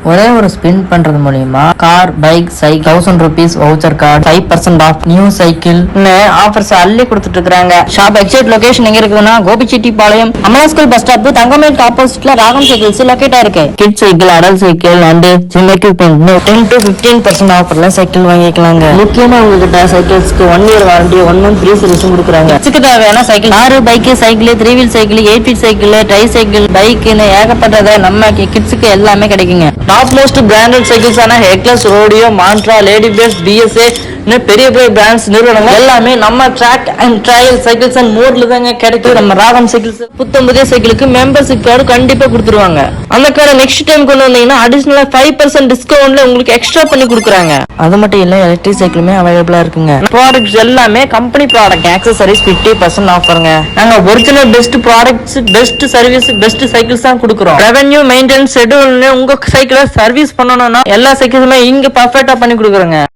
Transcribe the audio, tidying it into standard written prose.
ஒரே ஒரு ஸ்பின் பண்றது மூலியமா car, bike, cycle 1000 rupees voucher card, 5% off new cycle offers அள்ளி கொடுத்துட்டு இருக்காங்க. ஷாப் எக்ஸாக்ட் லொகேஷன் எங்க இருக்குன்னா Gobichettipalayam Amala school bus stop தங்கமேட் ஆப்போசிட்ல ராகம் சைக்கிள்ஸ் லொகேட் ஆயிருக்கு. Kid cycle, adult cycle and gym equipment 10 to 15% ஆஃபர்ல சைக்கிள் வாங்கிக்கலாங்க. முக்கியமா உங்ககிட்ட சைக்கிள்ஸ்க்கு 1 year வாரண்டி, 1 month ஃப்ரீ சர்வீஸும் கொடுக்குறாங்க. இதுக்கு தேவையான cycle car, bike, cycle, 3 wheel cycle, 8 feet cycle, tricycle, பைக்னு ஏகப்பட்டதை நம்ம கிட்ஸுக்கு எல்லாமே கிடைக்குங்க. டாப் மோஸ்ட் பிராண்டட் சைக்கிள்ஸ் ஆன Hercules, Rodeo, Montra, lady best, BSA பெரிய பெரிய பிராண்ட்ஸ் நிறுவனங்கள் எல்லாமே நம்ம track and trail cycles and மோட்ல தாங்க கிடைக்கும். நம்ம ராகம் சைக்கிள்ஸ் புத்தம் புதிய சைக்கிளுக்கு மெம்பர்ஷிப் கார்டு கண்டிப்பா கொடுத்துருவாங்க. அந்த கார்டை நெக்ஸ்ட் டைம் கொண்டு வந்தீங்கன்னா அடிஷனலா 5% டிஸ்கவுண்ட்ல உங்களுக்கு எக்ஸ்ட்ரா பண்ணி கொடுக்குறாங்க. அது மட்டும் இல்ல எலக்ட்ரிக் சைக்கிளுமே அவைலபிளா இருக்குங்க. ப்ராடக்ட்ஸ் எல்லாமே கம்பெனி ப்ராடக்ட், ஆக்சசரிஸ் 50% ஆஃபருங்க. நாங்க original best products, best service, best cycles தான் கொடுக்குறோம். ரெவென்யூ மெயின்டெனன்ஸ் ஷெட்யூல் உங்க சைக்கிளை சர்வீஸ் பண்ணணும்னா எல்லா சைக்கிளுமே இங்க பர்ஃபெக்ட்டா பண்ணி கொடுக்குறோங்க.